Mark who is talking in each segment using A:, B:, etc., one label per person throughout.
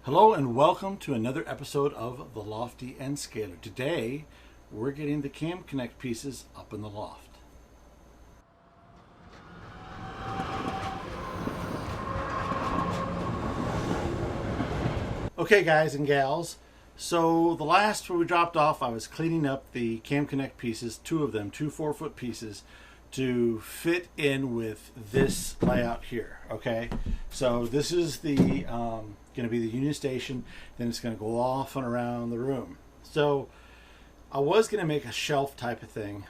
A: Hello and welcome to another episode of The Lofty and Scalar. Today we're getting the Kam Konnect pieces up in the loft. Okay guys and gals, so the last where we dropped off I was cleaning up the Kam Konnect pieces, two of them, two 4-foot pieces, to fit in with this layout here. Okay, so this is the going to be the union station, then it's going to go off and around the room. So I was going to make a shelf type of thing,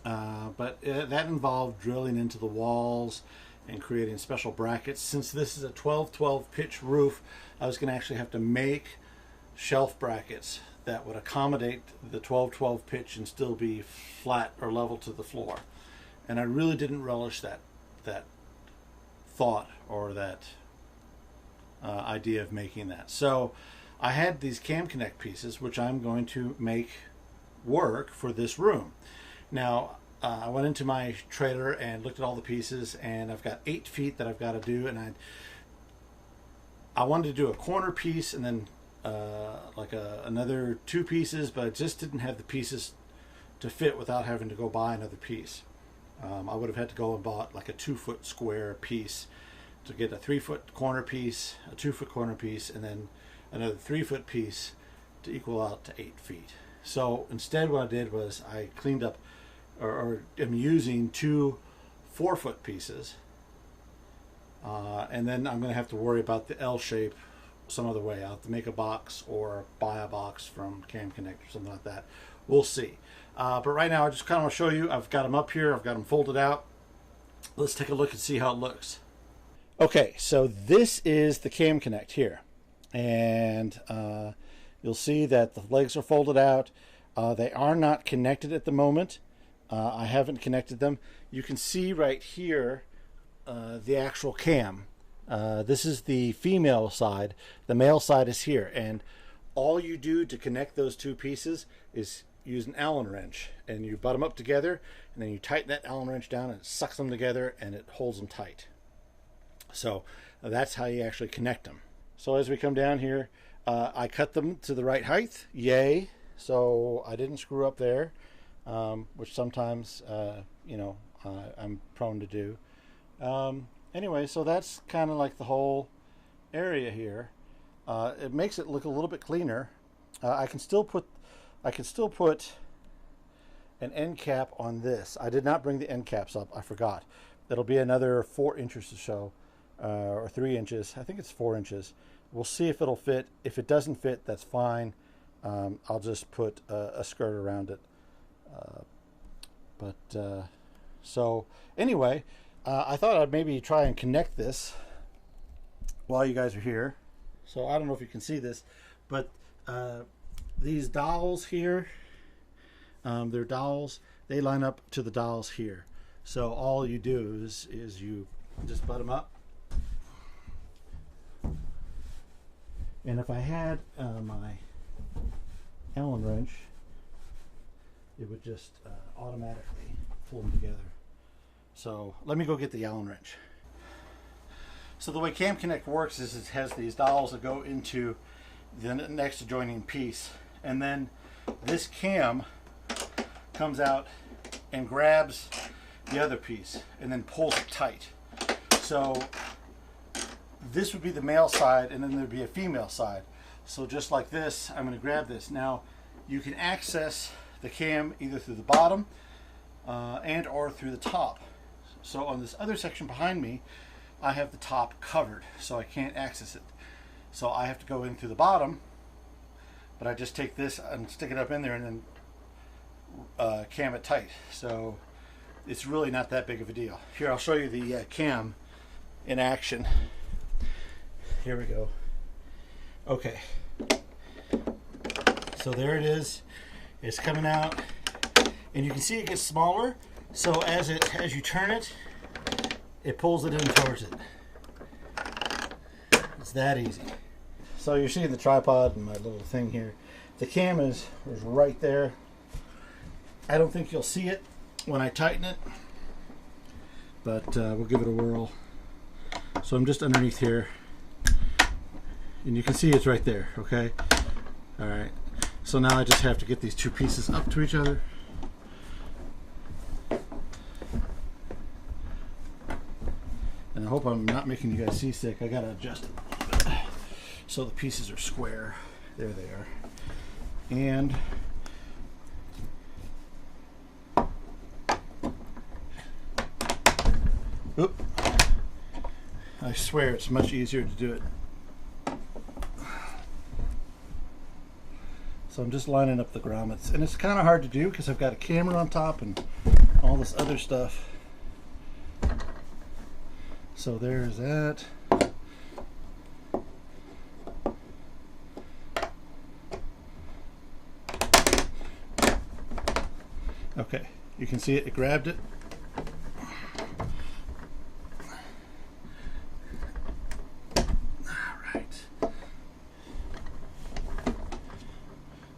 A: but that involved drilling into the walls and creating special brackets. Since this is a 12-12 pitch roof, I was going to actually have to make shelf brackets that would accommodate the 12-12 pitch and still be flat or level to the floor. And I really didn't relish that thought or that idea of making that. So I had these Kam Konnect pieces, which I'm going to make work for this room. Now I went into my trailer and looked at all the pieces, and I've got 8 feet that I've got to do, and I wanted to do a corner piece and then another 2 pieces, but I just didn't have the pieces to fit without having to go buy another piece. I would have had to go and bought like a 2-foot square piece to get a 3-foot corner piece, a 2-foot corner piece, and then another 3-foot piece to equal out to 8 feet. So instead what I did was I cleaned up, or am using 2 4-foot pieces, and then I'm going to have to worry about the L shape some other way. I'll have to make a box or buy a box from Kam Konnect or something like that. We'll see. But right now I just kind of want to show you, I've got them up here, I've got them folded out. Let's take a look and see how it looks. Okay, so this is the Kam Konnect here, and you'll see that the legs are folded out. They are not connected at the moment. I haven't connected them. You can see right here the actual cam. This is the female side. The male side is here, and all you do to connect those 2 pieces is use an Allen wrench, and you butt them up together, and then you tighten that Allen wrench down and it sucks them together and it holds them tight. So that's how you actually connect them. So as we come down here, I cut them to the right height, yay. So I didn't screw up there, which sometimes I'm prone to do. Anyway, so that's kind of like the whole area here. It makes it look a little bit cleaner. I can still put an end cap on this. I did not bring the end caps up. I forgot. It'll be another 4 inches or so, or 3 inches. I think it's 4 inches. We'll see if it'll fit. If it doesn't fit, that's fine. I'll just put a skirt around it. So anyway, I thought I'd maybe try and connect this while you guys are here. So I don't know if you can see this, but these dowels here, they're dowels. They line up to the dowels here. So all you do is you just butt them up. And if I had my Allen wrench, it would just automatically pull them together. So let me go get the Allen wrench. So the way Kam Konnect works is it has these dowels that go into the next adjoining piece, and then this cam comes out and grabs the other piece and then pulls it tight. So this would be the male side, and then there'd be a female side. So just like this, I'm going to grab this. Now you can access the cam either through the bottom and or through the top. So on this other section behind me, I have the top covered, so I can't access it. So I have to go in through the bottom, but I just take this and stick it up in there and then cam it tight. So it's really not that big of a deal. Here, I'll show you the cam in action. Here we go. Okay. So there it is. It's coming out, and you can see it gets smaller. So as you turn it, it pulls it in towards it. It's that easy. So you're seeing the tripod and my little thing here. The cam is right there. I don't think you'll see it when I tighten it, but we'll give it a whirl. So I'm just underneath here. and you can see it's right there. Okay, all right, so now I just have to get these two pieces up to each other. And I hope I'm not making you guys seasick. I gotta adjust it a little bit so the pieces are square. There they are. And oop, I swear it's much easier to do it. So I'm just lining up the grommets, and it's kind of hard to do because I've got a camera on top and all this other stuff. So there's that. Okay, you can see it grabbed it. All right.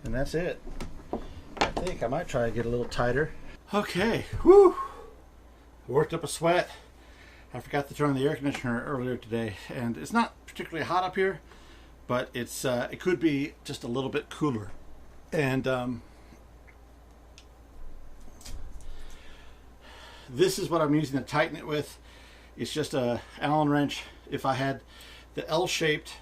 A: And that's it. I think I might try to get a little tighter. Okay, whew. I worked up a sweat. I forgot to turn on the air conditioner earlier today, and it's not particularly hot up here, but it's it could be just a little bit cooler. And this is what I'm using to tighten it with. It's just a Allen wrench. If I had the L-shaped,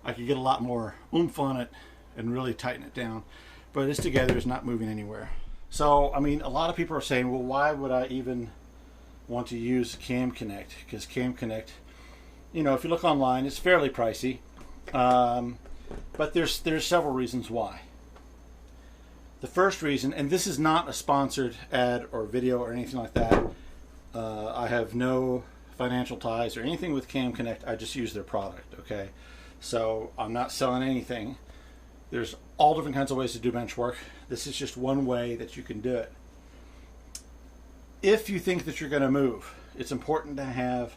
A: I could get a lot more oomph on it and really tighten it down. But it's together, it's not moving anywhere. So, I mean, a lot of people are saying, well, why would I even want to use KamKonnect? Because KamKonnect, you know, if you look online, it's fairly pricey. But there's several reasons why. The first reason, and this is not a sponsored ad or video or anything like that. I have no financial ties or anything with KamKonnect. I just use their product, okay? So I'm not selling anything. There's all different kinds of ways to do bench work. This is just one way that you can do it. If you think that you're going to move, it's important to have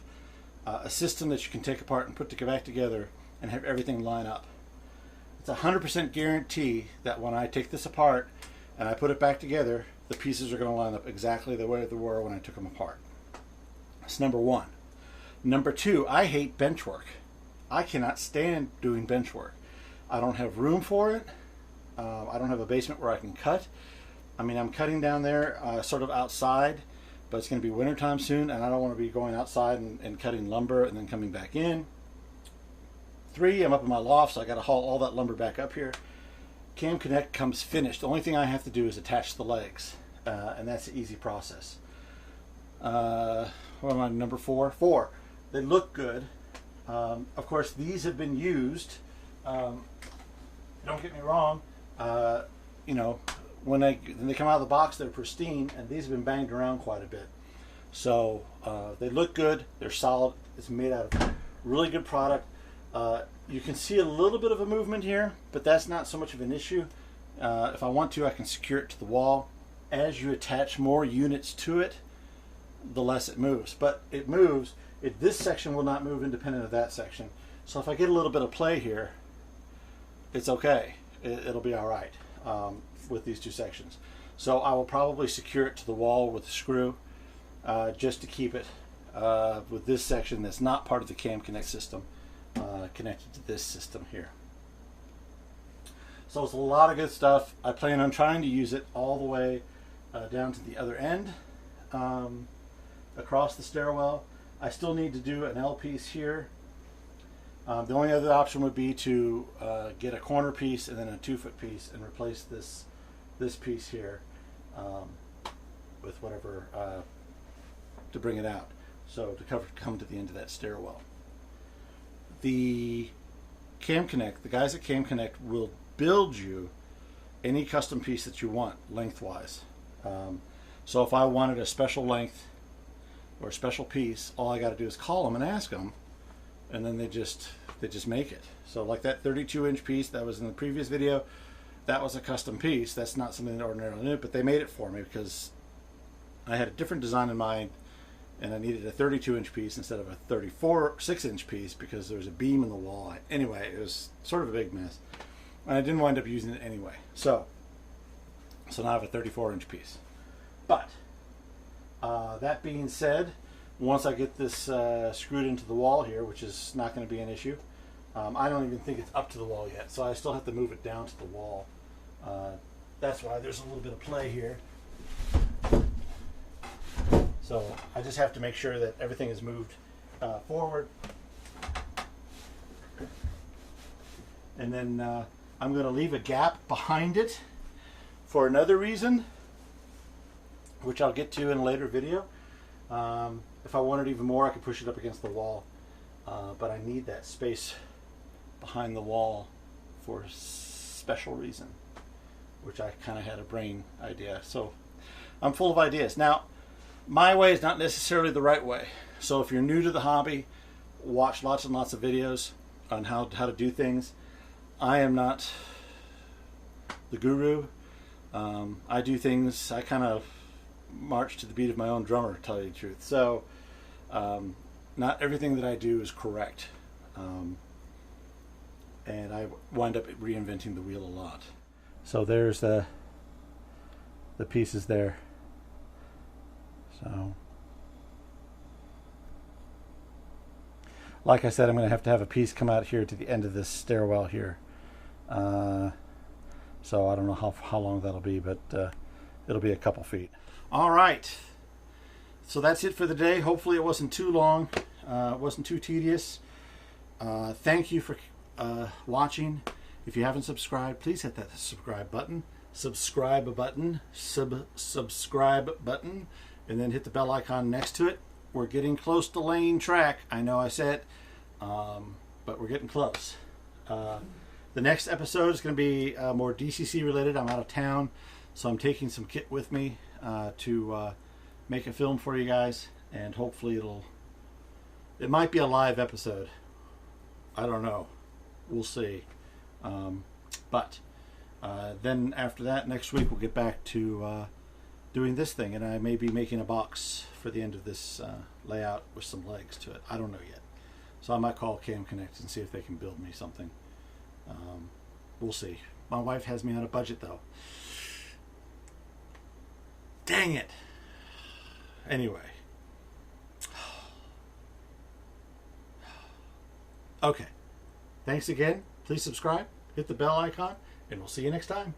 A: a system that you can take apart and put back together and have everything line up. It's a 100% guarantee that when I take this apart and I put it back together, the pieces are going to line up exactly the way they were when I took them apart. That's number one. Number two, I hate bench work. I cannot stand doing bench work. I don't have room for it. I don't have a basement where I can cut. I mean, I'm cutting down there sort of outside, but it's going to be wintertime soon, and I don't want to be going outside and cutting lumber and then coming back in. Three, I'm up in my loft, so I got to haul all that lumber back up here. KamKonnect comes finished. The only thing I have to do is attach the legs, and that's an easy process. What am I, number four? Four, they look good. Of course, these have been used. Don't get me wrong. You know, when they come out of the box, they're pristine, and these have been banged around quite a bit. So they look good. They're solid. It's made out of really good product. You can see a little bit of a movement here, but that's not so much of an issue. If I want to, I can secure it to the wall. As you attach more units to it, the less it moves. But it moves. This section will not move independent of that section. So if I get a little bit of play here, it's okay. It'll be all right with these two sections. So I will probably secure it to the wall with a screw just to keep it with this section that's not part of the KamKonnect system connected to this system here. So it's a lot of good stuff. I plan on trying to use it all the way down to the other end across the stairwell. I still need to do an L piece here. The only other option would be to get a corner piece and then a 2-foot piece and replace this piece here with whatever to bring it out. So to come to the end of that stairwell. The KamKonnect, the guys at KamKonnect will build you any custom piece that you want lengthwise. So if I wanted a special length or a special piece, all I got to do is call them and ask them, and then they just make it. So like that 32-inch piece that was in the previous video, that was a custom piece. That's not something that ordinarily knew, but they made it for me because I had a different design in mind, and I needed a 32-inch piece instead of a 6-inch piece because there was a beam in the wall. Anyway, it was sort of a big mess, and I didn't wind up using it anyway. So now I have a 34-inch piece. But that being said, once I get this screwed into the wall here, which is not going to be an issue, I don't even think it's up to the wall yet, so I still have to move it down to the wall. That's why there's a little bit of play here. So I just have to make sure that everything is moved forward. And then I'm going to leave a gap behind it for another reason, which I'll get to in a later video. If I wanted even more, I could push it up against the wall. But I need that space behind the wall for a special reason, which I kind of had a brain idea. So I'm full of ideas. Now, my way is not necessarily the right way. So if you're new to the hobby, watch lots and lots of videos on how to do things. I am not the guru. I do things, I kind of march to the beat of my own drummer, to tell you the truth. So not everything that I do is correct. And I wind up reinventing the wheel a lot. So there's the pieces there. So, like I said, I'm going to have a piece come out here to the end of this stairwell here. So I don't know how long that'll be, but it'll be a couple feet. All right. So that's it for the day. Hopefully it wasn't too long. It wasn't too tedious. Thank you for watching. If you haven't subscribed, please hit that subscribe button. Subscribe button. Subscribe button. And then hit the bell icon next to it. We're getting close to laying track. I know I said, but we're getting close. The next episode is going to be more DCC related. I'm out of town, so I'm taking some kit with me to make a film for you guys, and hopefully it might be a live episode. I don't know. We'll see. But then after that, next week we'll get back to doing this thing, and I may be making a box for the end of this layout with some legs to it. I don't know yet. So I might call KamKonnect and see if they can build me something. We'll see. My wife has me on a budget though. Dang it. Anyway. Okay. Thanks again. Please subscribe, hit the bell icon, and we'll see you next time.